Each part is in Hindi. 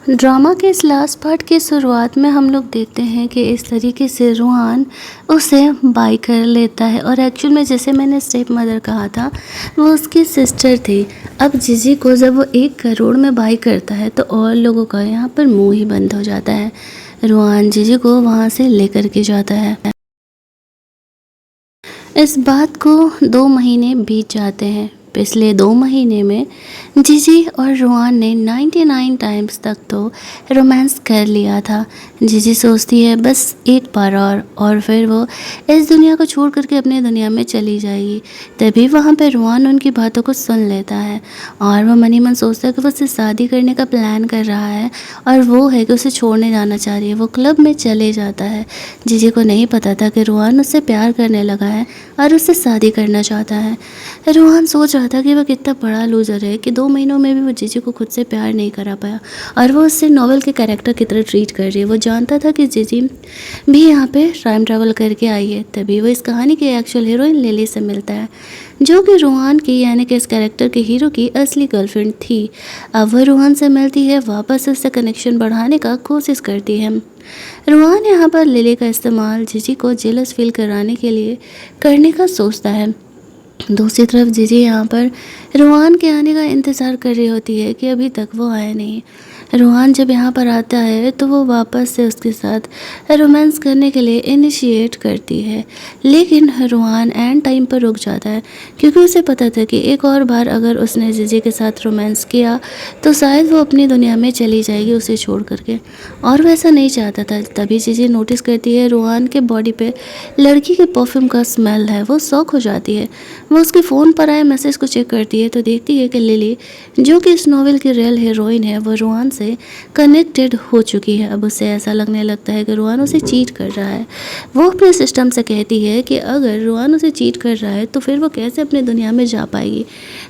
ड्रामा के इस लास्ट पार्ट की शुरुआत में हम लोग देखते हैं कि इस तरीके से रूहान उसे बाय कर लेता है और एक्चुअल में जैसे मैंने स्टेप मदर कहा था वो उसकी सिस्टर थी। अब जीजी को जब वो 1 करोड़ में बाय करता है तो और लोगों का यहाँ पर मुंह ही बंद हो जाता है। रूहान जीजी को वहाँ से लेकर के जाता है। इस बात को 2 महीने बीत जाते हैं। पिछले 2 महीने में जीजी और रूहान ने 99 टाइम्स तक तो रोमांस कर लिया था। जीजी सोचती है बस एक बार और फिर वो इस दुनिया को छोड़ करके अपनी दुनिया में चली जाएगी। तभी वहाँ पे रूहान उनकी बातों को सुन लेता है और वो मन ही मन सोचता है कि वो उससे शादी करने का प्लान कर रहा है और वो है कि उसे छोड़ने जाना चाह रही है। वो क्लब में चले जाता है। जीजी को नहीं पता था कि रूहान उससे प्यार करने लगा है और उससे शादी करना चाहता है। रूहान सोच रहा था कि वह कितना बड़ा लूज़र है कि 2 महीनों में भी वो जीजी को खुद से प्यार नहीं करा पाया और वो उससे नॉवेल के कैरेक्टर की तरह ट्रीट कर रही है। वो जानता था कि जीजी भी यहाँ पे टाइम ट्रैवल करके आई है। तभी वो इस कहानी की एक्चुअल हीरोइन लिली से मिलता है जो कि रूहान की यानी कि इस कैरेक्टर के हीरो की असली गर्लफ्रेंड थी। अब वह रूहान से मिलती है, वापस उससे कनेक्शन बढ़ाने का कोशिश करती है। रूहान यहाँ पर लिली का इस्तेमाल जीजी को जेलस फील कराने के लिए करने का सोचता है। दूसरी तरफ जीजी यहाँ पर रूहान के आने का इंतज़ार कर रही होती है कि अभी तक वो आया नहीं। रूहान जब यहाँ पर आता है तो वो वापस से उसके साथ रोमांस करने के लिए इनिशिएट करती है, लेकिन रूहान एंड टाइम पर रुक जाता है क्योंकि उसे पता था कि एक और बार अगर उसने जीजी के साथ रोमांस किया तो शायद वो अपनी दुनिया में चली जाएगी उसे छोड़ करके, और वैसा नहीं चाहता था। तभी जीजी नोटिस करती है रूहान के बॉडी पे लड़की के परफ्यूम का स्मेल है। वो शॉक हो जाती है। वो उसके फ़ोन पर आए मैसेज को चेक करती है तो देखती है कि लिली जो कि इस नॉवेल की रियल हीरोइन है वो रूहान से कनेक्टेड हो चुकी है। अब उसे ऐसा लगने लगता है कि रूहान उसे चीट कर रहा है। वो अपने सिस्टम से कहती है कि अगर रूहान उसे चीट कर रहा है तो फिर वो कैसे अपनी दुनिया में जा पाएगी।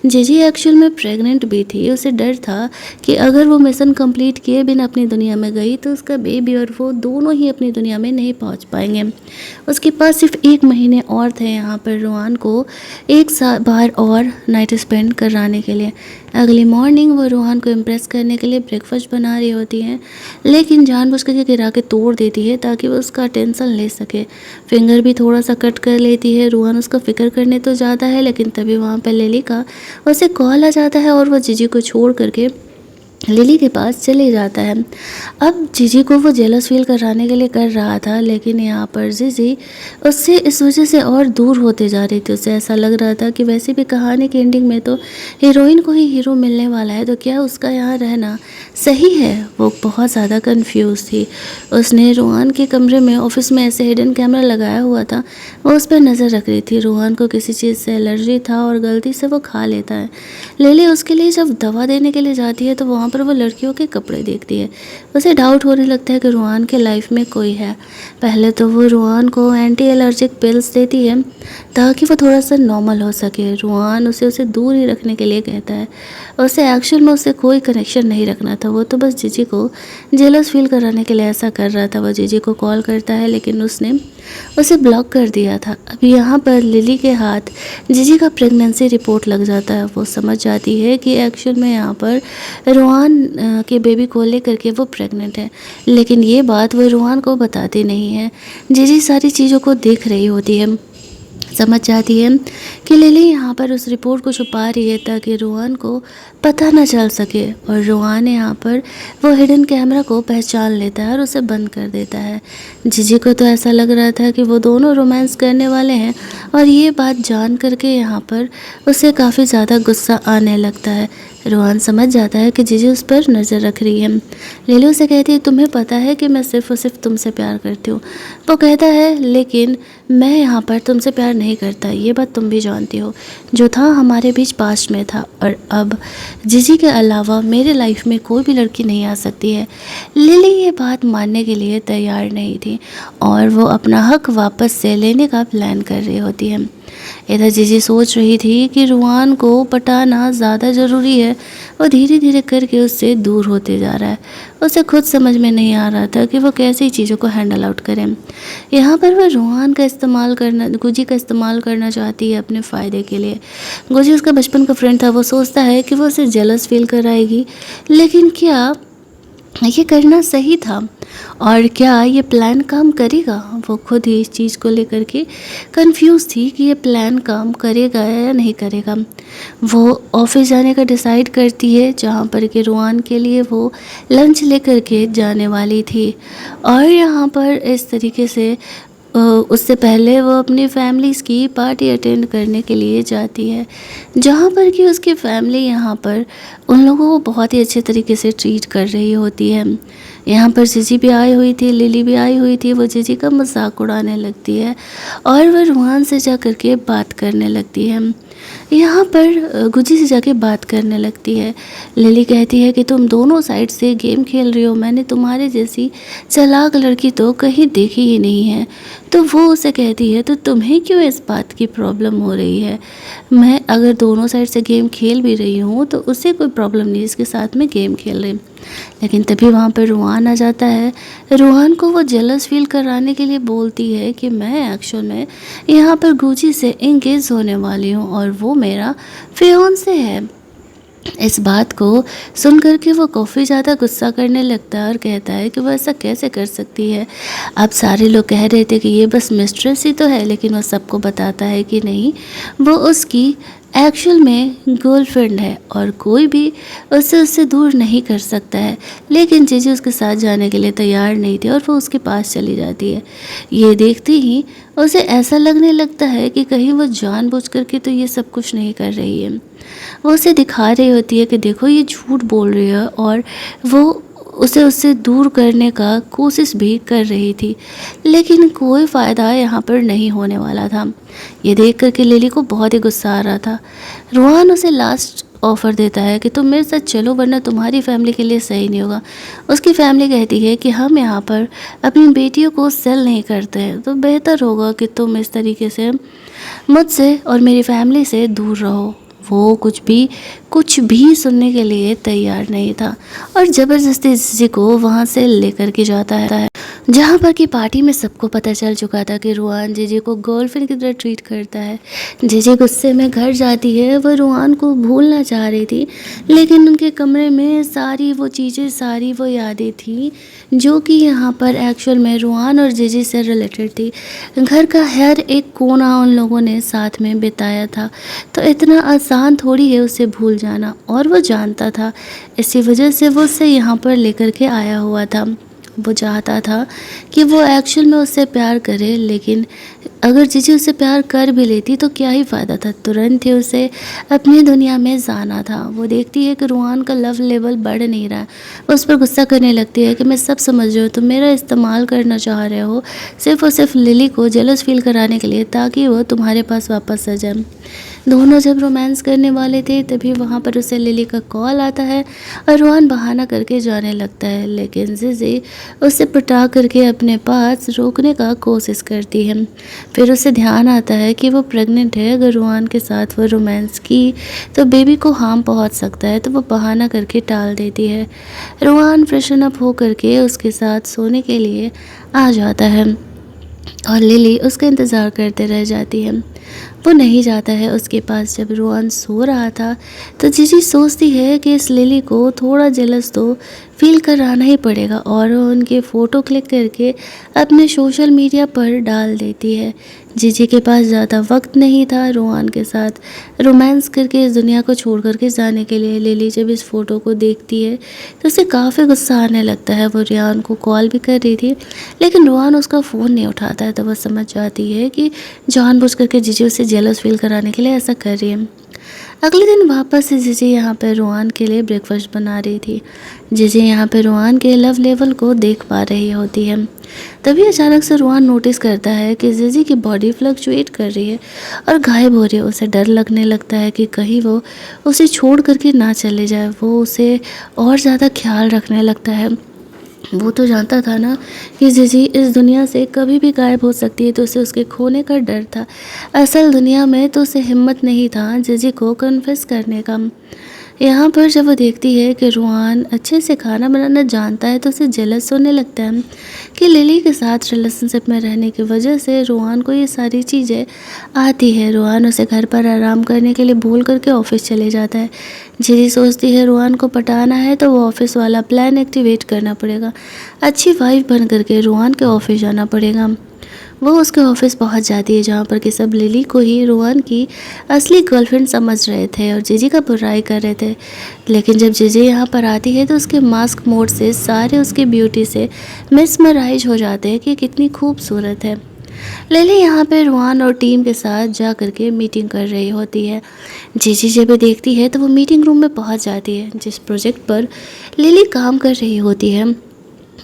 जीजी एक्चुअल में प्रेग्नेंट भी थी। उसे डर था कि अगर वो मिशन कंप्लीट किए बिना अपनी दुनिया में गई तो उसका बेबी और वो दोनों ही अपनी दुनिया में नहीं पहुंच पाएंगे। उसके पास सिर्फ 1 महीने और थे यहाँ पर रूहान को एक बार और नाइट स्पेंड कराने के लिए। अगली मॉर्निंग वो रूहान को इम्प्रेस करने के लिए ब्रेकफास्ट बना रही होती हैं, लेकिन जानबूझ के गिरा के तोड़ देती है ताकि वो उसका टेंशन ले सके। फिंगर भी थोड़ा सा कट कर लेती है। रूहान उसका फिक्र करने तो जाता है, लेकिन तभी वहाँ पर लिली का उसे कॉल आ जाता है और वो जीजी को छोड़ करके लिली के पास चले जाता है। अब जीजी को वो जेलस फील कराने के लिए कर रहा था, लेकिन यहाँ पर जीजी उससे इस वजह से और दूर होते जा रही थी। उसे ऐसा लग रहा था कि वैसे भी कहानी के एंडिंग में तो हीरोइन को ही हीरो मिलने वाला है, तो क्या उसका यहाँ रहना सही है। वो बहुत ज़्यादा कंफ्यूज थी। उसने रूहान के कमरे में ऑफिस में ऐसे हिडन कैमरा लगाया हुआ था, वो उस पर नज़र रख रही थी। रूहान को किसी चीज़ से एलर्जी था और गलती से वो खा लेता है। लिली उसके लिए जब दवा देने के लिए जाती है तो वहाँ पर वो लड़कियों के कपड़े देखती है। उसे डाउट होने लगता है कि रूहान के लाइफ में कोई है। पहले तो वो रूहान को एंटी एलर्जिक पिल्स देती है ताकि वो थोड़ा सा नॉर्मल हो सके। रूहान उसे दूर ही रखने के लिए कहता है। उसे एक्चुअल में उससे कोई कनेक्शन नहीं रखना था, वो तो बस जीजी को जेलस फील कराने के लिए ऐसा कर रहा था। वो जीजी को कॉल करता है लेकिन उसने उसे ब्लॉक कर दिया था। अब यहाँ पर लिली के हाथ जीजी का प्रेगनेंसी रिपोर्ट लग जाता है। वो समझ जाती है कि एक्चुअल में यहाँ पर रूहान के बेबी को लेकर के वो प्रेग्नेंट है, लेकिन ये बात वो रूहान को बताती नहीं है। जीजी सारी चीज़ों को देख रही होती है, समझ जाती है कि लिली यहाँ पर उस रिपोर्ट को छुपा रही है ताकि रूहान को पता न चल सके, और रूहान यहाँ पर वो हिडन कैमरा को पहचान लेता है और उसे बंद कर देता है। जीजी को तो ऐसा लग रहा था कि वो दोनों रोमांस करने वाले हैं, और ये बात जान करके यहाँ पर उसे काफ़ी ज़्यादा गुस्सा आने लगता है। रूहान समझ जाता है कि जीजी उस पर नज़र रख रही है। लिली उसे कहती है तुम्हें पता है कि मैं सिर्फ और सिर्फ तुमसे प्यार करती हूँ। वो कहता है लेकिन मैं यहाँ पर तुमसे प्यार नहीं करता, ये बात तुम भी जानती हो। जो था हमारे बीच पास्ट में था, और अब जीजी के अलावा मेरे लाइफ में कोई भी लड़की नहीं आ सकती है। लिली ये बात मानने के लिए तैयार नहीं थी और वो अपना हक वापस से लेने का प्लान कर रही होती है। इधर जीजी सोच रही थी कि रूहान को पटाना ज़्यादा ज़रूरी है। वो धीरे धीरे करके उससे दूर होते जा रहा है। उसे खुद समझ में नहीं आ रहा था कि वो कैसी चीज़ों को हैंडल आउट करें। यहाँ पर वो रूहान का इस्तेमाल करना, गुजी का इस्तेमाल करना चाहती है अपने फ़ायदे के लिए। गुजी उसका बचपन का फ्रेंड था। वो सोचता है कि वो उसे जेलस फील कराएगी, लेकिन क्या ये करना सही था और क्या ये प्लान काम करेगा। वो खुद ही इस चीज़ को लेकर के कंफ्यूज थी कि ये प्लान काम करेगा या नहीं करेगा। वो ऑफिस जाने का डिसाइड करती है जहाँ पर कि रुआन के लिए वो लंच लेकर के जाने वाली थी। और यहाँ पर इस तरीके से उससे पहले वो अपनी फैमिलीज़ की पार्टी अटेंड करने के लिए जाती है, जहाँ पर कि उसकी फैमिली यहाँ पर उन लोगों को बहुत ही अच्छे तरीके से ट्रीट कर रही होती है। यहाँ पर जीजी भी आई हुई थी, लिली भी आई हुई थी। वो जीजी का मजाक उड़ाने लगती है और वह रुहान से जा कर के बात करने लगती है। यहाँ पर गुजी से जाके बात करने लगती है। लिली कहती है कि तुम दोनों साइड से गेम खेल रही हो, मैंने तुम्हारे जैसी चालाक लड़की तो कहीं देखी ही नहीं है। तो वो उसे कहती है तो तुम्हें क्यों इस बात की प्रॉब्लम हो रही है। मैं अगर दोनों साइड से गेम खेल भी रही हूँ तो उसे कोई प्रॉब्लम नहीं, इसके साथ में गेम खेल रही। लेकिन तभी वहाँ पर रुहान आ जाता है। रुहान को वो जेलस फील कराने के लिए बोलती है कि मैं एक्चुअल में यहाँ पर गुजी से इंगेज होने वाली हूँ और वो मेरा फियोंसे है। इस बात को सुन कर के वो काफ़ी ज़्यादा गुस्सा करने लगता है और कहता है कि वो ऐसा कैसे कर सकती है। अब सारे लोग कह रहे थे कि ये बस मिस्ट्रेस ही तो है, लेकिन वो सबको बताता है कि नहीं, वो उसकी एक्चुअल में गर्लफ्रेंड है और कोई भी उससे दूर नहीं कर सकता है। लेकिन जीजी उसके साथ जाने के लिए तैयार नहीं थी और वो उसके पास चली जाती है। ये देखते ही उसे ऐसा लगने लगता है कि कहीं वो जानबूझ करके तो ये सब कुछ नहीं कर रही है। वो उसे दिखा रही होती है कि देखो ये झूठ बोल रही है और वो उसे उससे दूर करने का कोशिश भी कर रही थी, लेकिन कोई फ़ायदा यहाँ पर नहीं होने वाला था। ये देख करके लिली को बहुत ही गुस्सा आ रहा था। रुहान उसे लास्ट ऑफ़र देता है कि तुम मेरे साथ चलो वरना तुम्हारी फैमिली के लिए सही नहीं होगा। उसकी फैमिली कहती है कि हम यहाँ पर अपनी बेटियों को सेल नहीं करते हैं, तो बेहतर होगा कि तुम इस तरीके से मुझसे और मेरी फैमिली से दूर रहो। वो कुछ भी सुनने के लिए तैयार नहीं था और ज़बरदस्ती जीजी को वहाँ से लेकर के जाता है, जहाँ पर कि पार्टी में सबको पता चल चुका था कि रुहान जीजी को गर्लफ्रेंड की तरह ट्रीट करता है। जीजी गुस्से में घर जाती है। वह रुहान को भूलना चाह रही थी, लेकिन उनके कमरे में सारी वो चीज़ें, सारी वो यादें थी जो कि यहाँ पर एक्चुअल में रुहान और जीजी से रिलेटेड थी। घर का हर एक कोना उन लोगों ने साथ में बिताया था, तो इतना आसान थोड़ी है उसे भूल जाना, और वो जानता था। इसी वजह से वो उसे यहाँ पर लेकर के आया हुआ था। वो चाहता था कि वो एक्चुअल में उससे प्यार करे, लेकिन अगर जीजी उससे प्यार कर भी लेती तो क्या ही फ़ायदा था। तुरंत ही उसे अपनी दुनिया में जाना था। वो देखती है कि रुहान का लव लेवल बढ़ नहीं रहा है। वो उस पर गुस्सा करने लगती है कि मैं सब समझ रही हूँ, तुम मेरा इस्तेमाल करना चाह रहे हो सिर्फ और सिर्फ लिली को जेलस फील कराने के लिए, ताकि वो तुम्हारे पास वापस आ जाए। दोनों जब रोमांस करने वाले थे तभी वहाँ पर उसे लिली का कॉल आता है और रुहान बहाना करके जाने लगता है, लेकिन जीजी उसे पटा करके अपने पास रोकने का कोशिश करती है। फिर उसे ध्यान आता है कि वो प्रेग्नेंट है। अगर रुहान के साथ वो रोमांस की तो बेबी को हार्म पहुंच सकता है, तो वो बहाना करके टाल देती है। रुहान फ्रेशन अप हो करके उसके साथ सोने के लिए आ जाता है और लिली उसका इंतज़ार करते रह जाती है। वो नहीं जाता है उसके पास। जब रुहान सो रहा था तो जीजी सोचती है कि इस लिली को थोड़ा जेलस तो फील कराना ही पड़ेगा और वो उनके फ़ोटो क्लिक करके अपने सोशल मीडिया पर डाल देती है। जीजी के पास ज़्यादा वक्त नहीं था रुहान के साथ रोमांस करके इस दुनिया को छोड़ करके जाने के लिए। लिली जब इस फ़ोटो को देखती है तो उसे काफ़ी गुस्सा आने लगता है। वो रुहान को कॉल भी कर रही थी, लेकिन रुहान उसका फ़ोन नहीं उठाता है, तो वह समझ जाती है कि जानबूझ करके जीजी उसे जेलस फील कराने के लिए ऐसा कर रही है। अगले दिन वापस से जीजी यहाँ पर रुहान के लिए ब्रेकफास्ट बना रही थी। जीजी यहाँ पर रुहान के लव लेवल को देख पा रही होती है। तभी अचानक से रुहान नोटिस करता है कि जीजी की बॉडी फ्लक्चुएट कर रही है और गायब हो रही है। उसे डर लगने लगता है कि कहीं वो उसे छोड़ करके ना चले जाए। वो उसे और ज़्यादा ख्याल रखने लगता है। वो तो जानता था ना कि जीजी इस दुनिया से कभी भी गायब हो सकती है, तो उसे उसके खोने का डर था। असल दुनिया में तो उसे हिम्मत नहीं था जीजी को कन्फेस करने का। यहाँ पर जब वो देखती है कि रूहान अच्छे से खाना बनाना जानता है तो उसे जेलस होने लगता है कि लिली के साथ रिलेशनशिप में रहने की वजह से रूहान को ये सारी चीज़ें आती है। रूहान उसे घर पर आराम करने के लिए भूल करके ऑफिस चले जाता है। जीजी सोचती है रूहान को पटाना है तो वो ऑफिस वाला प्लान एक्टिवेट करना पड़ेगा, अच्छी वाइफ बन करके रूहान के ऑफिस जाना पड़ेगा। वो उसके ऑफिस पहुंच जाती है जहाँ पर कि सब लिली को ही रोहन की असली गर्लफ्रेंड समझ रहे थे और जीजी का बुराई कर रहे थे। लेकिन जब जीजी यहाँ पर आती है तो उसके मास्क मोड से सारे उसकी ब्यूटी से मिसमराइज हो जाते हैं कि कितनी खूबसूरत है। लिली यहाँ पे रोहन और टीम के साथ जा करके मीटिंग कर रही होती है। जीजी जब देखती है तो वो मीटिंग रूम में पहुँच जाती है जिस प्रोजेक्ट पर लिली काम कर रही होती है।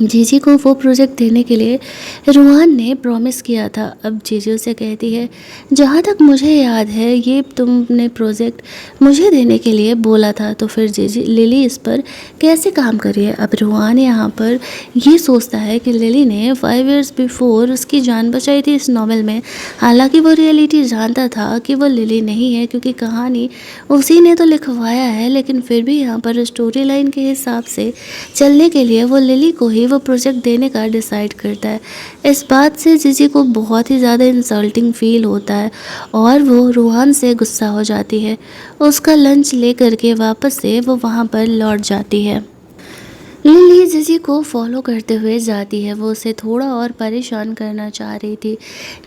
जीजी को वो प्रोजेक्ट देने के लिए रूहान ने प्रॉमिस किया था। अब जीजी उसे कहती है जहाँ तक मुझे याद है ये तुमने प्रोजेक्ट मुझे देने के लिए बोला था, तो फिर जीजी लिली इस पर कैसे काम करी है। अब रूहान यहाँ पर ये सोचता है कि लिली ने 5 इयर्स बिफोर उसकी जान बचाई थी इस नॉवेल में। हालांकि वो रियलिटी जानता था कि वो लिली नहीं है क्योंकि कहानी उसी ने तो लिखवाया है, लेकिन फिर भी यहाँ पर स्टोरी लाइन के हिसाब से चलने के लिए वो लिली को ही वो प्रोजेक्ट देने का डिसाइड करता है। इस बात से जीजी को बहुत ही ज़्यादा इंसल्टिंग फील होता है और वो रूहान से गुस्सा हो जाती है। उसका लंच ले करके वापस से वो वहाँ पर लौट जाती है। लिली जीजी को फॉलो करते हुए जाती है। वो उसे थोड़ा और परेशान करना चाह रही थी।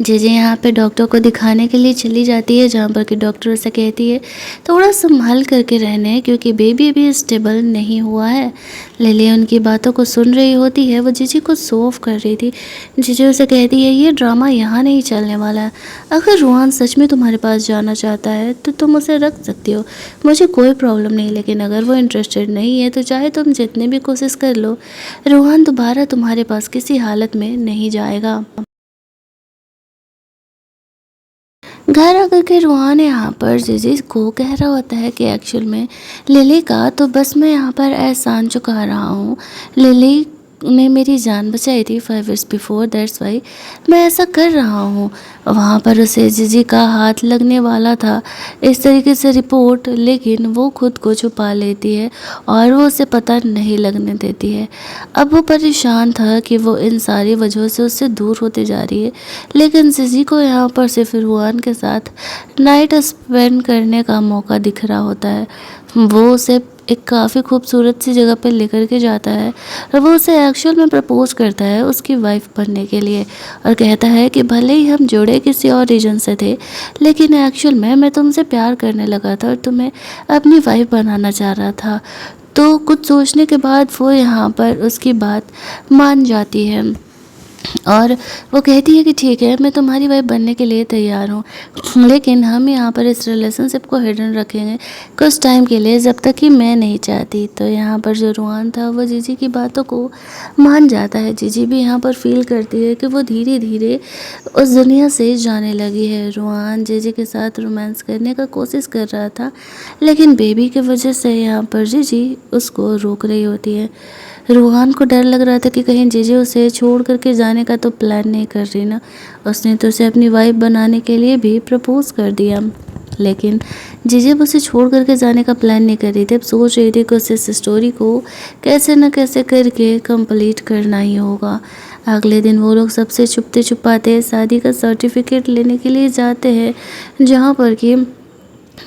जीजी यहाँ पे डॉक्टर को दिखाने के लिए चली जाती है जहाँ पर कि डॉक्टर उसे कहती है थोड़ा संभाल करके रहने क्योंकि बेबी अभी स्टेबल नहीं हुआ है। लिली उनकी बातों को सुन रही होती है। वो जीजी को शो ऑफ कर रही थी। जीजी उसे कहती है ये ड्रामा यहाँ नहीं चलने वाला है। अगर रूहान सच में तुम्हारे पास जाना चाहता है तो तुम उसे रख सकती हो, मुझे कोई प्रॉब्लम नहीं, लेकिन अगर वो इंटरेस्टेड नहीं है तो चाहे तुम जितने भी कोशिश कर लो, रूहान दोबारा तुम्हारे पास किसी हालत में नहीं जाएगा। घर आकर के रूहान यहाँ पर जीजी को कह रहा होता है कि एक्चुअल में लिली का तो बस मैं यहाँ पर एहसान चुका रहा हूँ। लिली ने मेरी जान बचाई थी 5 इयर्स बिफोर, दैट्स वाई मैं ऐसा कर रहा हूँ। वहाँ पर उसे जीजी का हाथ लगने वाला था इस तरीके से रिपोर्ट, लेकिन वो खुद को छुपा लेती है और वो उसे पता नहीं लगने देती है। अब वो परेशान था कि वो इन सारी वजहों से उससे दूर होते जा रही है, लेकिन जीजी को यहाँ पर सिर्फ रूहान के साथ नाइट स्पेंड करने का मौका दिख रहा होता है। वो उसे एक काफ़ी खूबसूरत सी जगह पर लेकर के जाता है और वो उसे एक्चुअल में प्रपोज करता है उसकी वाइफ बनने के लिए और कहता है कि भले ही हम जुड़े किसी और रीजन से थे, लेकिन एक्चुअल में मैं तुमसे प्यार करने लगा था और तुम्हें अपनी वाइफ बनाना चाह रहा था। तो कुछ सोचने के बाद वो यहाँ पर उसकी बात मान जाती है और वो कहती है कि ठीक है मैं तुम्हारी वाइफ बनने के लिए तैयार हूँ, लेकिन हम यहाँ पर इस रिलेशनशिप को हिडन रखेंगे कुछ टाइम के लिए जब तक कि मैं नहीं चाहती। तो यहाँ पर जो रूहान था वो जीजी की बातों को मान जाता है। जीजी भी यहाँ पर फील करती है कि वो धीरे धीरे उस दुनिया से जाने लगी है। रूहान जीजी के साथ रोमांस करने का कोशिश कर रहा था, लेकिन बेबी की वजह से यहाँ पर जीजी उसको रोक रही होती है। रूहान को डर लग रहा था कि कहीं जीजी उसे छोड़ करके जाने का तो प्लान नहीं कर रही ना। उसने तो उसे अपनी वाइफ बनाने के लिए भी प्रपोज कर दिया, लेकिन जीजी उसे छोड़ करके जाने का प्लान नहीं कर रही थी। अब सोच रही थी कि उसे इस स्टोरी को कैसे न कैसे करके कंप्लीट करना ही होगा। अगले दिन वो लोग सबसे छुपते छुपाते शादी का सर्टिफिकेट लेने के लिए जाते हैं, जहाँ पर कि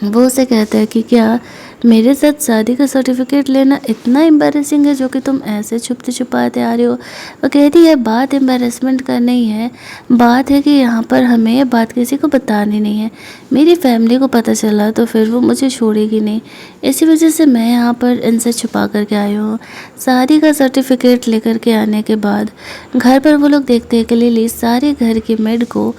वो उसे कहता है कि क्या मेरे साथ शादी का सर्टिफिकेट लेना इतना एम्बैरेसिंग है जो कि तुम ऐसे छुपते छुपाते आ रहे हो। वो कहती है बात एम्बैरेसमेंट का नहीं है, बात है कि यहाँ पर हमें ये बात किसी को बतानी नहीं है। मेरी फैमिली को पता चला तो फिर वो मुझे छोड़ेगी नहीं, इसी वजह से मैं यहाँ पर इनसे छुपा करके आई हूँ। शादी का सर्टिफिकेट लेकर के आने के बाद घर पर वो लोग देखते हैं कि लिली सारे घर की मेड को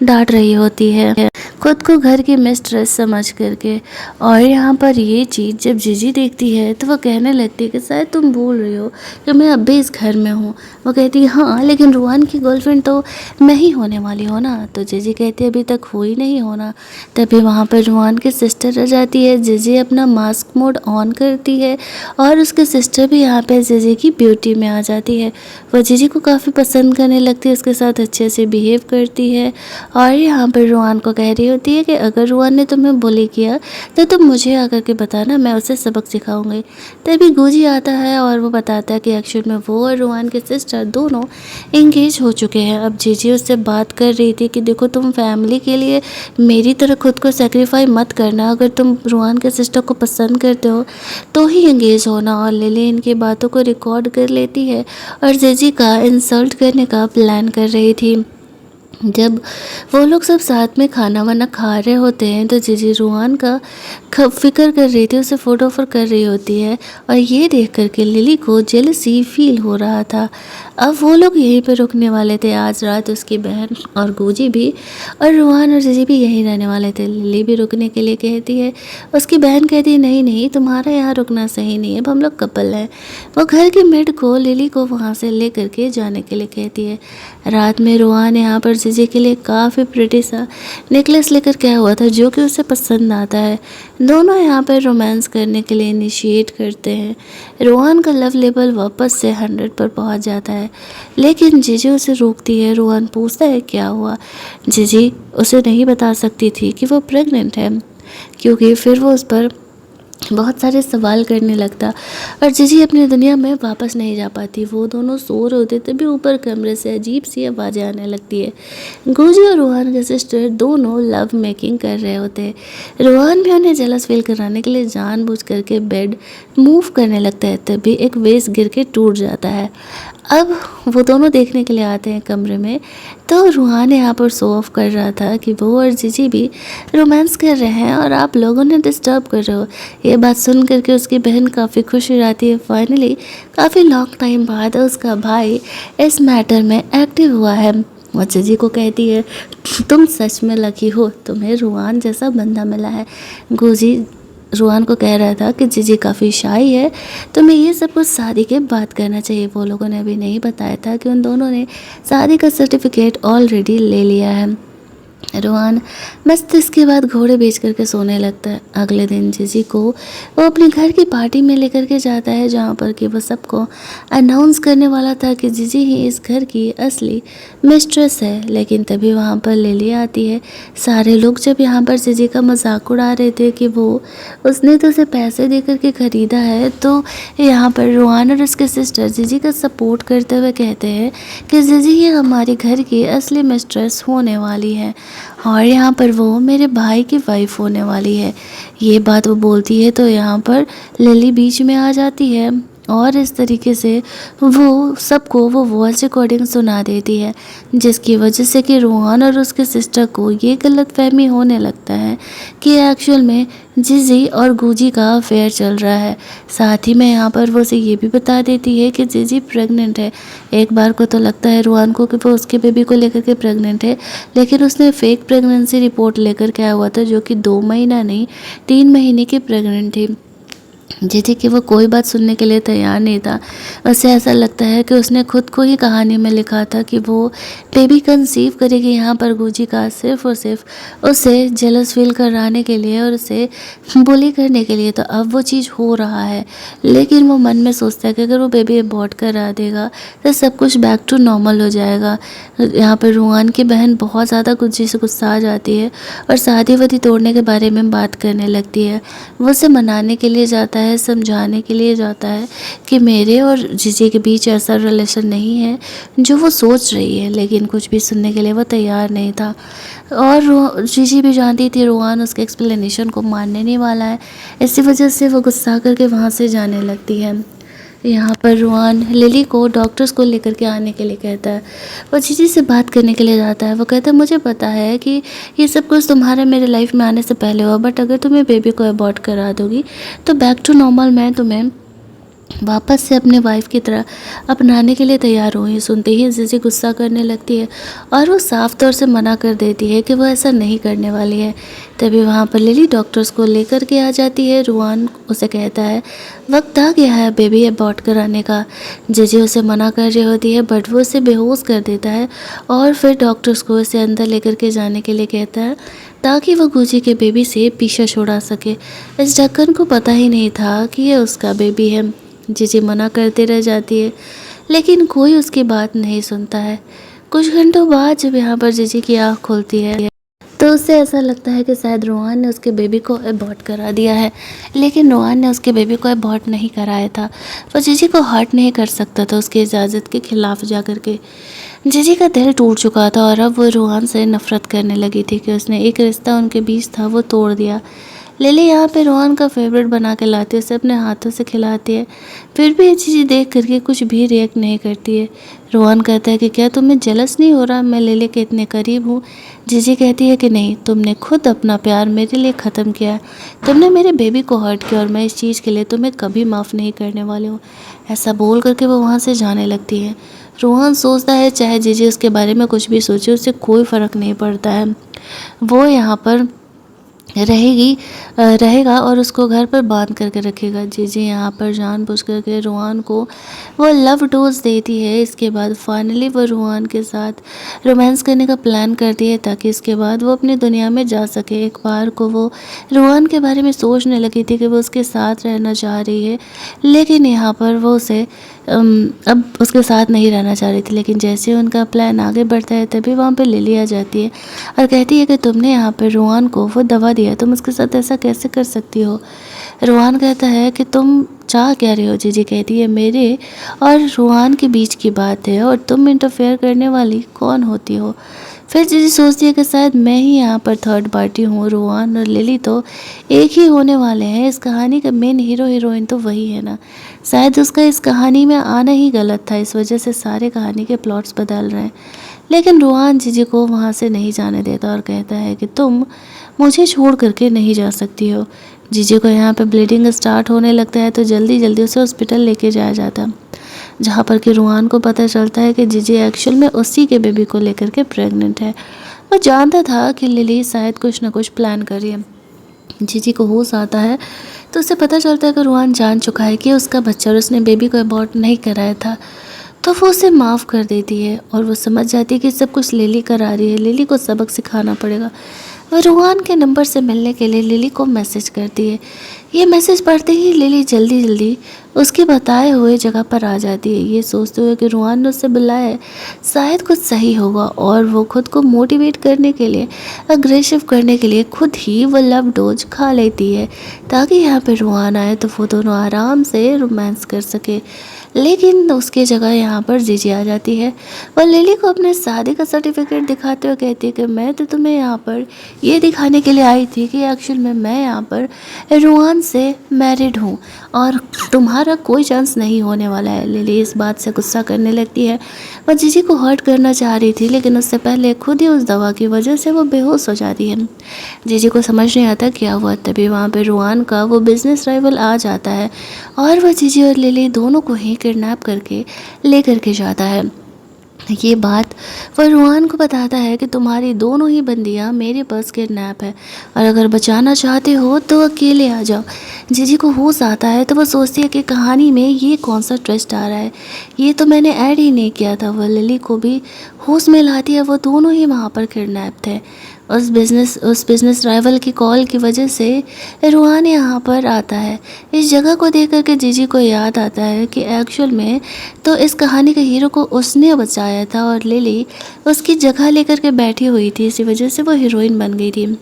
डांट रही होती है, खुद को घर की मिस्ट्रेस समझ करके। और यहाँ पर ये चीज़ जब जीजी देखती है तो वो कहने लगती है कि शायद तुम भूल रही हो कि मैं अब भी इस घर में हूँ। वो कहती है हाँ, लेकिन रूहान की गर्लफ्रेंड तो मैं ही होने वाली हो ना। तो जीजी कहती है अभी तक हो ही नहीं होना। तभी वहाँ पर रूहान की सिस्टर आ जाती है। जीजी अपना मास्क मोड ऑन करती है और उसके सिस्टर भी यहाँ पर जीजी की ब्यूटी में आ जाती है। वो जीजी को काफ़ी पसंद करने लगती है, उसके साथ अच्छे से बिहेव करती है और यहाँ पर रूहान को कह रही होती है कि अगर रुआन ने तुम्हें बुली किया तो तुम मुझे आकर के बताना, मैं उसे सबक सिखाऊंगी। तभी गुजी आता है और वो बताता है कि एक्चुअल में वो और रुआन के सिस्टर दोनों इंगेज हो चुके हैं। अब जीजी उससे बात कर रही थी कि देखो तुम फैमिली के लिए मेरी तरह खुद को सेक्रीफाई मत करना, अगर तुम रुआन के सिस्टर को पसंद करते हो तो ही इंगेज होना। और लिली इनकी बातों को रिकॉर्ड कर लेती है और जीजी का इंसल्ट करने का प्लान कर रही थी। जब वो लोग सब साथ में खाना वाना खा रहे होते हैं तो जीजी रुआन का फिक्र कर रही थी, उसे फोटो ऑफर कर रही होती है और ये देख करके लिली को जेलसी फील हो रहा था। अब वो लोग यहीं पे रुकने वाले थे आज रात, उसकी बहन और गुजी भी, और रुआन और जीजी भी यहीं रहने वाले थे। लिली भी रुकने के लिए कहती है, उसकी बहन कहती है नहीं नहीं तुम्हारा यहाँ रुकना सही नहीं है, अब हम लोग कपल हैं। वो घर के मेड को लिली को वहाँ से ले करके जाने के लिए कहती है। रात में रुआन यहाँ पर जीजी के लिए काफ़ी प्रिटी सा नेकलेस लेकर के आया हुआ था जो कि उसे पसंद आता है। दोनों यहाँ पर रोमांस करने के लिए इनिशिएट करते हैं। रुआन का लव लेवल वापस से 100 पर पहुँच जाता है, लेकिन जीजी उसे रोकती है। रुआन पूछता है क्या हुआ। जीजी उसे नहीं बता सकती थी कि वो प्रेग्नेंट है, क्योंकि फिर वो उस पर बहुत सारे सवाल करने लगता और जीजी अपनी दुनिया में वापस नहीं जा पाती। वो दोनों सो रहे होते तभी ऊपर कमरे से अजीब सी आवाज़ें आने लगती है। गुजी और रूहान के सिस्टर दोनों लव मेकिंग कर रहे होते हैं। रूहान भी उन्हें जेलस फील कराने के लिए जानबूझ करके बेड मूव करने लगता है, तभी एक वेस गिर के टूट जाता है। अब वो दोनों देखने के लिए आते हैं कमरे में, तो रूहान यहाँ पर शो ऑफ कर रहा था कि वो और जीजी भी रोमांस कर रहे हैं और आप लोगों ने डिस्टर्ब कर रहे हो। ये बात सुन करके उसकी बहन काफ़ी खुश हो जाती है। फाइनली काफ़ी लॉन्ग टाइम बाद उसका भाई इस मैटर में एक्टिव हुआ है। वो जीजी को कहती है तुम सच में लकी हो, तुम्हें रूहान जैसा बंदा मिला है। गुजी रूहान को कह रहा था कि जीजी काफ़ी शाई है, तो मैं ये सब कुछ शादी के बाद करना चाहिए। वो लोगों ने अभी नहीं बताया था कि उन दोनों ने शादी का सर्टिफिकेट ऑलरेडी ले लिया है। रूहान मस्त इसके बाद घोड़े बेच करके सोने लगता है। अगले दिन जीजी को वो अपने घर की पार्टी में लेकर के जाता है, जहाँ पर कि वो सबको अनाउंस करने वाला था कि जीजी ही इस घर की असली मिस्ट्रेस है। लेकिन तभी वहाँ पर लिली आती है। सारे लोग जब यहाँ पर जीजी का मजाक उड़ा रहे थे कि वो उसने तो उसे पैसे दे करके ख़रीदा है, तो यहाँ पर रूहान और उसके सिस्टर जीजी का सपोर्ट करते हुए कहते हैं कि जीजी ही हमारे घर की असली मिस्ट्रेस होने वाली है और यहाँ पर वो मेरे भाई की वाइफ होने वाली है। ये बात वो बोलती है तो यहाँ पर लिली बीच में आ जाती है और इस तरीके से वो सबको वो वॉइस रिकॉर्डिंग सुना देती है, जिसकी वजह से कि रूहान और उसके सिस्टर को ये गलतफहमी होने लगता है कि एक्चुअल में जीजी और गुजी का अफेयर चल रहा है। साथ ही में यहाँ पर वो उसे ये भी बता देती है कि जीजी प्रेग्नेंट है। एक बार को तो लगता है रूहान को कि वो उसके बेबी को लेकर के प्रेग्नेंट है, लेकिन उसने फेक प्रेगनेंसी रिपोर्ट लेकर के आया हुआ था जो कि 2 महीना नहीं 3 महीने की प्रेग्नेंट थी। जीजी कि वो कोई बात सुनने के लिए तैयार नहीं था। उसे ऐसा लगता है कि उसने खुद को ही कहानी में लिखा था कि वो बेबी कंसीव करेगी यहाँ पर गुजी का सिर्फ और सिर्फ उसे जेलस फील कराने के लिए और उसे बुली करने के लिए। तो अब वो चीज़ हो रहा है, लेकिन वो मन में सोचता है कि अगर वो बेबी अबॉर्ट करा देगा तो सब कुछ बैक टू नॉर्मल हो जाएगा। यहाँ पर रूहान की बहन बहुत ज़्यादा गुजी से गुस्सा आ जाती है और शादी वादी तोड़ने के बारे में बात करने लगती है। वो उसे मनाने के लिए जाता है, समझाने के लिए जाता है कि मेरे और जीजी के बीच ऐसा रिलेशन नहीं है जो वो सोच रही है, लेकिन कुछ भी सुनने के लिए वो तैयार नहीं था। और जीजी भी जानती थी रूहान उसके एक्सप्लेनेशन को मानने नहीं वाला है, इसी वजह से वो गुस्सा करके वहाँ से जाने लगती है। यहाँ पर रूहान लिली को डॉक्टर्स को लेकर के आने के लिए कहता है। वो जीजी से बात करने के लिए जाता है। वो कहता है मुझे पता है कि ये सब कुछ तुम्हारे मेरे लाइफ में आने से पहले हुआ, बट अगर तुम्हें बेबी को अबॉर्ट करा दोगी तो बैक टू नॉर्मल मैं तुम्हें वापस से अपने वाइफ की तरह अपनाने के लिए तैयार हुई। सुनते ही जीजी गुस्सा करने लगती है और वो साफ तौर से मना कर देती है कि वो ऐसा नहीं करने वाली है। तभी वहाँ पर लिली डॉक्टर्स को लेकर के आ जाती है। रूहान उसे कहता है वक्त आ गया है बेबी अबॉर्ट कराने का। जीजी उसे मना कर रही होती है, बट वो उसे बेहोश कर देता है और फिर डॉक्टर्स को उसे अंदर लेकर के जाने के लिए कहता है ताकि वो गुजी के बेबी से पीछा छुड़ा सके। इस ढक्कन को पता ही नहीं था कि ये उसका बेबी है। जीजी मना करते रह जाती है, लेकिन कोई उसकी बात नहीं सुनता है। कुछ घंटों बाद जब यहाँ पर जीजी की आँख खुलती है तो उससे ऐसा लगता है कि शायद रोहान ने उसके बेबी को अबॉर्ट करा दिया है, लेकिन रोहान ने उसके बेबी को अबॉर्ट नहीं कराया था। वो जीजी को हर्ट नहीं कर सकता था उसकी इजाज़त के खिलाफ जा कर के। जीजी का दिल टूट चुका था और अब वो रोहान से नफ़रत करने लगी थी कि उसने एक रिश्ता उनके बीच था वो तोड़ दिया। लिली यहाँ पे रोहन का फेवरेट बना के लाती है, उसे अपने हाथों से खिलाती है, फिर भी ये चीज़ें देख करके कुछ भी रिएक्ट नहीं करती है। रोहन कहता है कि क्या तुम्हें जेलस नहीं हो रहा, मैं लिली के इतने करीब हूँ। जीजी कहती है कि नहीं, तुमने खुद अपना प्यार मेरे लिए ख़त्म किया है, तुमने मेरे बेबी को हर्ट किया और मैं इस चीज़ के लिए तुम्हें कभी माफ़ नहीं करने वाली हूँ। ऐसा बोल करके वो वहाँ से जाने लगती है। रोहन सोचता है चाहे जीजी उसके बारे में कुछ भी सोचे उसे कोई फ़र्क नहीं पड़ता है, वो यहाँ पर रहेगा और उसको घर पर बांध करके रखेगा। जीजी यहाँ पर जानबूझ करके रोहान को वो लव डोज देती है। इसके बाद फाइनली वो रोहान के साथ रोमांस करने का प्लान करती है ताकि इसके बाद वो अपनी दुनिया में जा सके। एक बार को वो रोहान के बारे में सोचने लगी थी कि वो उसके साथ रहना चाह रही है, लेकिन यहाँ पर वो उसे अब उसके साथ नहीं रहना चाह रही थी। लेकिन जैसे उनका प्लान आगे बढ़ता है तभी वहाँ पे लिली आ जाती है और कहती है कि तुमने यहाँ पे रोहान को वो दवा दिया, तुम उसके साथ ऐसा कैसे कर सकती हो। रोहान कहता है कि तुम चाह क्या रहे हो। जीजी कहती है मेरे और रोहान के बीच की बात है और तुम इंटरफेयर करने वाली कौन होती हो। फिर जीजी सोचती है कि शायद मैं ही यहाँ पर थर्ड पार्टी हूँ, रोहान और लिली तो एक ही होने वाले हैं, इस कहानी का मेन हीरो हीरोइन तो वही है ना। शायद उसका इस कहानी में आना ही गलत था, इस वजह से सारे कहानी के प्लॉट्स बदल रहे हैं। लेकिन रोहान जीजी को वहाँ से नहीं जाने देता और कहता है कि तुम मुझे छोड़ करके नहीं जा सकती हो। जीजी को यहाँ पे ब्लीडिंग स्टार्ट होने लगता है तो जल्दी जल्दी उसे हॉस्पिटल लेके जाया जाता है, जहाँ पर कि रोहान को पता चलता है कि जीजी एक्चुअल में उसी के बेबी को लेकर के प्रेग्नेंट है। वो जानता था कि लिली शायद कुछ ना कुछ प्लान कर रही है। जीजी को होश आता है तो उसे पता चलता है कि रोहान जान चुका है कि उसका बच्चा और उसने बेबी को अबॉर्ट नहीं कराया था, तो वो उसे माफ़ कर देती है और वो समझ जाती है कि सब कुछ लिली करा रही है, लिली को सबक सिखाना पड़ेगा। वह रोहान के नंबर से मिलने के लिए लिली को मैसेज करती है। ये मैसेज पढ़ते ही लिली जल्दी जल्दी उसके बताए हुए जगह पर आ जाती है, ये सोचते हुए कि रोहान ने उससे बुलाया है, शायद कुछ सही होगा। और वो खुद को मोटिवेट करने के लिए, अग्रेसिव करने के लिए खुद ही वो लव डोज खा लेती है ताकि यहाँ पे रोहान आए तो वो दोनों आराम से रोमांस कर सके। लेकिन उसकी जगह यहाँ पर जीजी आ जाती है। वह लिली को अपने शादी का सर्टिफिकेट दिखाते हुए कहती है कि मैं तो तुम्हें यहाँ पर ये दिखाने के लिए आई थी कि एक्चुअल में मैं यहाँ पर रोहान से मैरिड हूँ और तुम्हारा कोई चांस नहीं होने वाला है। लिली इस बात से गुस्सा करने लगती है। वह जीजी को हर्ट करना चाह रही थी, लेकिन उससे पहले खुद ही उस दवा की वजह से वो बेहोश हो जाती है। जीजी को समझ नहीं आता क्या हुआ, तभी वहाँ पे रोहान का वो बिजनेस राइवल आ जाता है और वह जीजी और लिली दोनों को ही किडनैप करके ले करके जाता है। ये बात वह रोहान को बताता है कि तुम्हारी दोनों ही बंदियां मेरे पास किडनैप है और अगर बचाना चाहते हो तो अकेले आ जाओ। जीजी को होश आता है तो वह सोचती है कि कहानी में ये कौन सा ट्विस्ट आ रहा है, ये तो मैंने ऐड ही नहीं किया था। वह लिली को भी होश में लाती है, वो दोनों ही वहाँ पर किडनैप थे। उस बिज़नेस राइवल की कॉल की वजह से रोहान यहाँ पर आता है। इस जगह को देख करके जीजी को याद आता है कि एक्चुअल में तो इस कहानी के हीरो को उसने बचाया था और लिली उसकी जगह लेकर के बैठी हुई थी, इसी वजह से वो हीरोइन बन गई थी।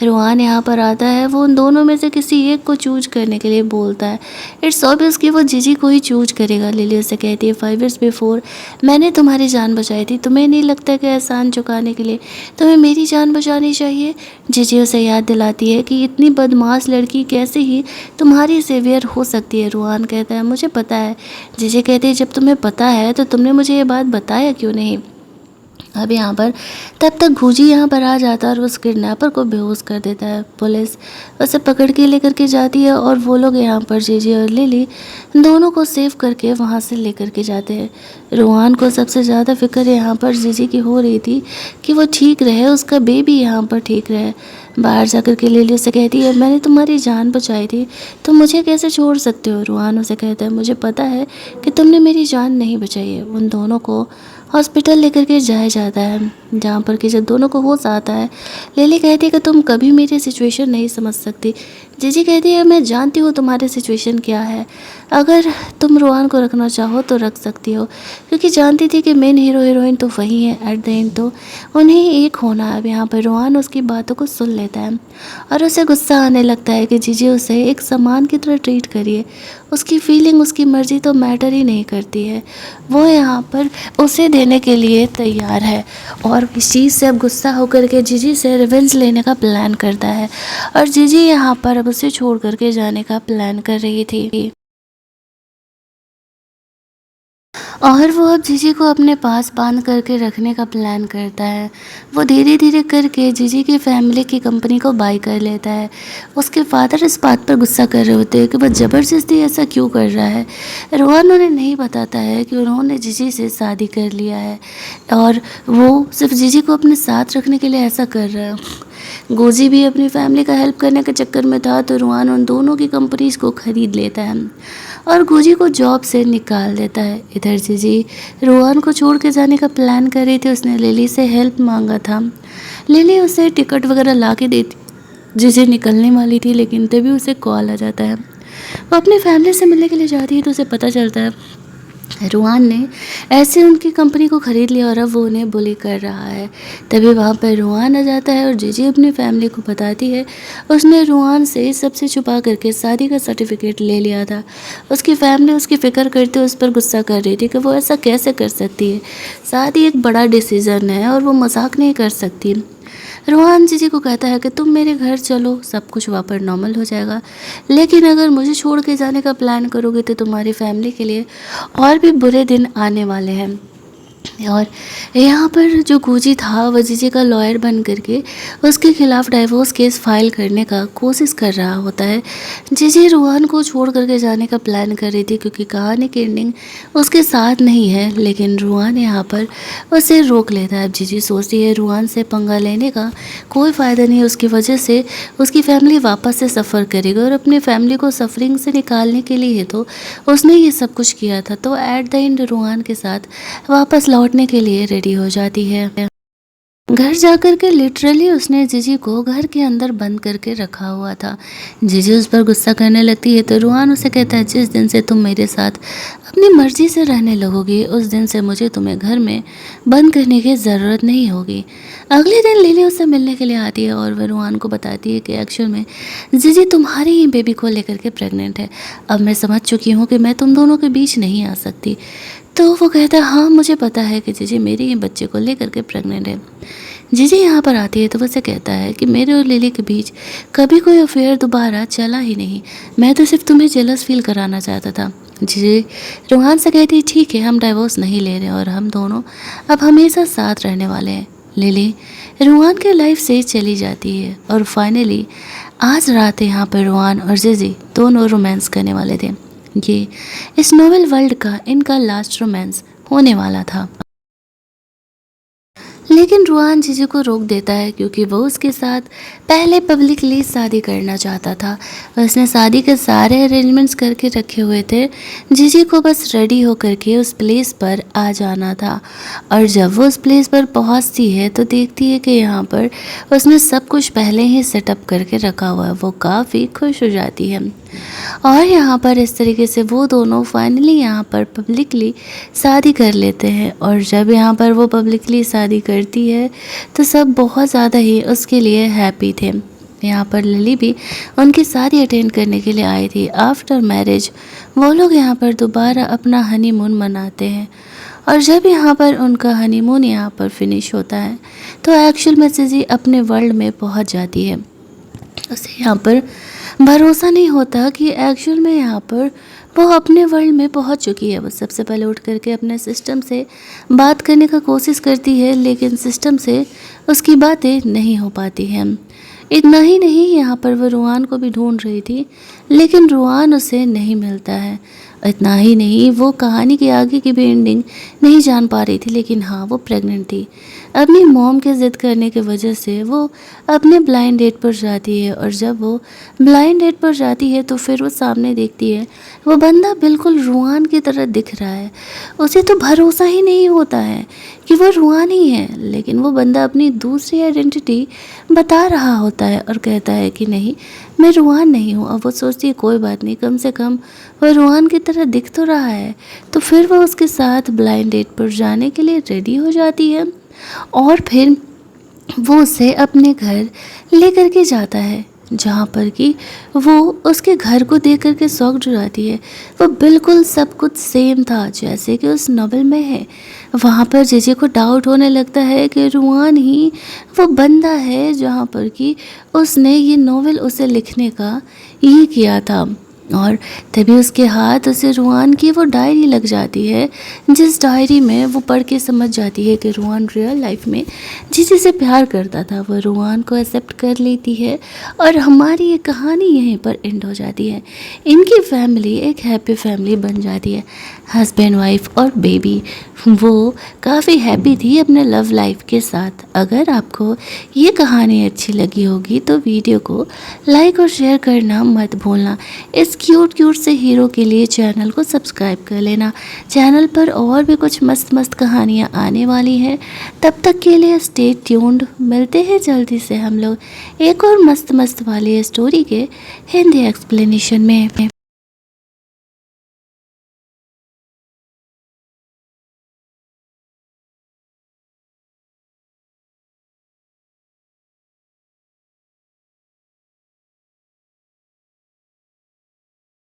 रोहान यहाँ पर आता है, वो उन दोनों में से किसी एक को चूज करने के लिए बोलता है। इट्स ऑब्वियस कि वो जीजी को ही चूज करेगा। लिली उसे कहती है 5 years बिफोर मैंने तुम्हारी जान बचाई थी, तुम्हें नहीं लगता कि एहसान चुकाने के लिए तुम्हें मेरी जान बचानी चाहिए। जीजी उसे याद दिलाती है कि इतनी बदमाश लड़की कैसे ही तुम्हारी सेवियर हो सकती है। रोहान कहता है मुझे पता है। जीजी कहती है जब तुम्हें पता है तो तुमने मुझे ये बात बताया क्यों नहीं। अब यहाँ पर तब तक घूजी यहाँ पर आ जाता है और उस किडनैपर को बेहोश कर देता है। पुलिस उसे पकड़ के लेकर के जाती है और वो लोग यहाँ पर जीजी और लिली दोनों को सेव करके वहाँ से लेकर के जाते हैं। रोहान को सबसे ज़्यादा फिक्र यहाँ पर जीजी की हो रही थी कि वो ठीक रहे, उसका बेबी यहाँ पर ठीक रहे। बाहर जाकर के लिली उसे कहती है मैंने तुम्हारी जान बचाई थी, तुम मुझे कैसे छोड़ सकते हो। रोहान उसे कहता है मुझे पता है कि तुमने मेरी जान नहीं बचाई है। उन दोनों को हॉस्पिटल लेकर के जाया जाता है, जहाँ पर कि जब दोनों को होश आता है लिली कहती है कि तुम कभी मेरी सिचुएशन नहीं समझ सकती। जीजी कहती है मैं जानती हूँ तुम्हारी सिचुएशन क्या है, अगर तुम रोहान को रखना चाहो तो रख सकती हो, क्योंकि जानती थी कि मेन हीरो हीरोइन तो वही है, एट द एंड तो उन्हें एक होना है। अब यहाँ पर रोहान उसकी बातों को सुन लेता है और उसे गुस्सा आने लगता है कि जीजी उसे एक सामान की तरह ट्रीट करिए, उसकी फीलिंग उसकी मर्ज़ी तो मैटर ही नहीं करती है, वो यहाँ पर उसे देने के लिए तैयार है। और इस चीज़ से अब गुस्सा होकर के जीजी से रिवेंज लेने का प्लान करता है और जीजी यहाँ पर अब उसे छोड़ करके जाने का प्लान कर रही थी। और वो अब जीजी को अपने पास बांध करके रखने का प्लान करता है। वो धीरे धीरे करके जीजी की फैमिली की कंपनी को बाय कर लेता है। उसके फादर इस बात पर गुस्सा कर रहे होते हैं कि वो ज़बरदस्ती ऐसा क्यों कर रहा है। रोहन उन्हें नहीं बताता है कि उन्होंने जीजी से शादी कर लिया है और वो सिर्फ जीजी को अपने साथ रखने के लिए ऐसा कर रहा है। गोजी भी अपनी फैमिली का हेल्प करने के चक्कर में था तो रुआन उन दोनों की कंपनीज को खरीद लेता है और गोजी को जॉब से निकाल देता है। इधर जीजी रुआन को छोड़ के जाने का प्लान कर रही थी। उसने लिली से हेल्प मांगा था। लिली उसे टिकट वगैरह ला के देती, जीजी निकलने वाली थी, लेकिन तभी उसे कॉल आ जाता है। वो अपनी फैमिली से मिलने के लिए जाती है तो उसे पता चलता है रुआन ने ऐसे उनकी कंपनी को ख़रीद लिया और अब वो उन्हें बुली कर रहा है। तभी वहाँ पर रुआन आ जाता है और जीजी अपनी फैमिली को बताती है उसने रुआन से सबसे छुपा करके शादी का सर्टिफिकेट ले लिया था। उसकी फैमिली उसकी फ़िक्र करते उस पर गुस्सा कर रही थी कि वो ऐसा कैसे कर सकती है, शादी एक बड़ा डिसीज़न है और वो मजाक नहीं कर सकती। रोहन जीजी को कहता है कि तुम मेरे घर चलो, सब कुछ वापस नॉर्मल हो जाएगा, लेकिन अगर मुझे छोड़ के जाने का प्लान करोगे तो तुम्हारी फैमिली के लिए और भी बुरे दिन आने वाले हैं। और यहाँ पर जो गोजी था वो जीजी का लॉयर बन करके उसके खिलाफ डाइवोर्स केस फाइल करने का कोशिश कर रहा होता है। जीजी रोहन को छोड़ करके जाने का प्लान कर रही थी क्योंकि कहानी की एंडिंग उसके साथ नहीं है, लेकिन रोहन यहाँ पर उसे रोक लेता है। अब जीजी सोचती है रोहन से पंगा लेने का कोई फ़ायदा नहीं है, उसकी वजह से उसकी फैमिली वापस से सफ़र करेगी और अपनी फैमिली को सफरिंग से निकालने के लिए तो उसने ये सब कुछ किया था। तो एट द एंड रोहन के साथ वापस लौटने के लिए रेडी हो जाती है। घर जाकर के लिटरली उसने जीजी को घर के अंदर बंद करके रखा हुआ था। जीजी उस पर गुस्सा करने लगती है तो रुआन उसे कहता है जिस दिन से तुम मेरे साथ अपनी मर्जी से रहने लगोगी उस दिन से मुझे तुम्हें घर में बंद करने की ज़रूरत नहीं होगी। अगले दिन लिली उससे मिलने के लिए आती है और वह रुआन को बताती है कि एक्चुअल में जीजी तुम्हारी ही बेबी को लेकर के प्रेग्नेंट है। अब मैं समझ चुकी हूँ कि मैं तुम दोनों के बीच नहीं आ सकती। तो वो कहता है हाँ मुझे पता है कि जीजी मेरी ही बच्चे को लेकर के प्रेग्नेंट है। जीजी यहाँ पर आती है तो वो से कहता है कि मेरे और लिली के बीच कभी कोई अफेयर दोबारा चला ही नहीं, मैं तो सिर्फ तुम्हें जेलस फील कराना चाहता था। जीजी रोहान से कहती है ठीक है हम डाइवोर्स नहीं ले रहे और हम दोनों अब हमेशा साथ रहने वाले हैं। लिली रोहान के लाइफ से चली जाती है और फाइनली आज रात यहाँ पर रोहान और जीजी दोनों रोमांस करने वाले थे। ये इस नोवेल वर्ल्ड का इनका लास्ट रोमांस होने वाला था, लेकिन रुआन जीजी को रोक देता है क्योंकि वो उसके साथ पहले पब्लिकली शादी करना चाहता था। उसने शादी के सारे अरेंजमेंट्स करके रखे हुए थे, जीजी को बस रेडी होकर के उस प्लेस पर आ जाना था। और जब वो उस प्लेस पर पहुंचती है तो देखती है कि यहाँ पर उसने सब कुछ पहले ही सेटअप करके रखा हुआ है। वो काफ़ी खुश हो जाती है और यहाँ पर इस तरीके से वो दोनों फाइनली यहाँ पर पब्लिकली शादी कर लेते हैं। और जब यहाँ पर वो पब्लिकली शादी करती है तो सब बहुत ज़्यादा ही उसके लिए हैप्पी थे। यहाँ पर लिली भी उनकी शादी अटेंड करने के लिए आई थी। आफ्टर मैरिज वो लोग यहाँ पर दोबारा अपना हनीमून मनाते हैं और जब यहाँ पर उनका हनीमून यहाँ पर फिनिश होता है तो एक्चुअल में जीजी अपने वर्ल्ड में पहुँच जाती है। उसे यहाँ पर भरोसा नहीं होता कि एक्चुअल में यहाँ पर वो अपने वर्ल्ड में पहुँच चुकी है। वो सबसे पहले उठ करके अपने सिस्टम से बात करने का कोशिश करती है, लेकिन सिस्टम से उसकी बातें नहीं हो पाती हैं। इतना ही नहीं, यहाँ पर वो रुआन को भी ढूंढ रही थी, लेकिन रुआन उसे नहीं मिलता है। इतना ही नहीं, वो कहानी की आगे की भी एंडिंग नहीं जान पा रही थी, लेकिन हाँ वो प्रेग्नेंट थी। अपनी मॉम के ज़िद करने की वजह से वो अपने ब्लाइंड डेट पर जाती है और जब वो ब्लाइंड डेट पर जाती है तो फिर वो सामने देखती है वो बंदा बिल्कुल रुआन की तरह दिख रहा है। उसे तो भरोसा ही नहीं होता है कि वो रुआन ही है, लेकिन वो बंदा अपनी दूसरी आइडेंटिटी बता रहा होता आता है और कहता है कि नहीं, मैं रूहान नहीं हूँ। अब वो सोचती है कोई बात नहीं, कम से कम वो रूहान की तरह दिख तो रहा है। तो फिर वो उसके साथ ब्लाइंड डेट पर जाने के लिए रेडी हो जाती है और फिर वो उसे अपने घर लेकर के जाता है, जहाँ पर कि वो उसके घर को देख कर के शॉक्ड हो जाती है। वो बिल्कुल सब कुछ सेम था जैसे कि उस नॉवेल में है। वहाँ पर जेजे को डाउट होने लगता है कि रूहान ही वो बंदा है जहाँ पर कि उसने ये नॉवेल उसे लिखने का ये किया था। और तभी उसके हाथ उसे रूहान की वो डायरी लग जाती है, जिस डायरी में वो पढ़ के समझ जाती है कि रूहान रियल लाइफ में जिसे प्यार करता था वो रूहान को एक्सेप्ट कर लेती है। और हमारी ये कहानी यहीं पर एंड हो जाती है। इनकी फैमिली एक हैप्पी फैमिली बन जाती है, हस्बैंड वाइफ और बेबी। वो काफ़ी हैप्पी थी अपने लव लाइफ के साथ। अगर आपको ये कहानी अच्छी लगी होगी तो वीडियो को लाइक और शेयर करना मत भूलना। इस क्यूट से हीरो के लिए चैनल को सब्सक्राइब कर लेना। चैनल पर और भी कुछ मस्त मस्त कहानियाँ आने वाली हैं। तब तक के लिए स्टे ट्यून्ड। मिलते हैं जल्दी से हम लोग एक और मस्त वाली स्टोरी के हिंदी एक्सप्लेनेशन में।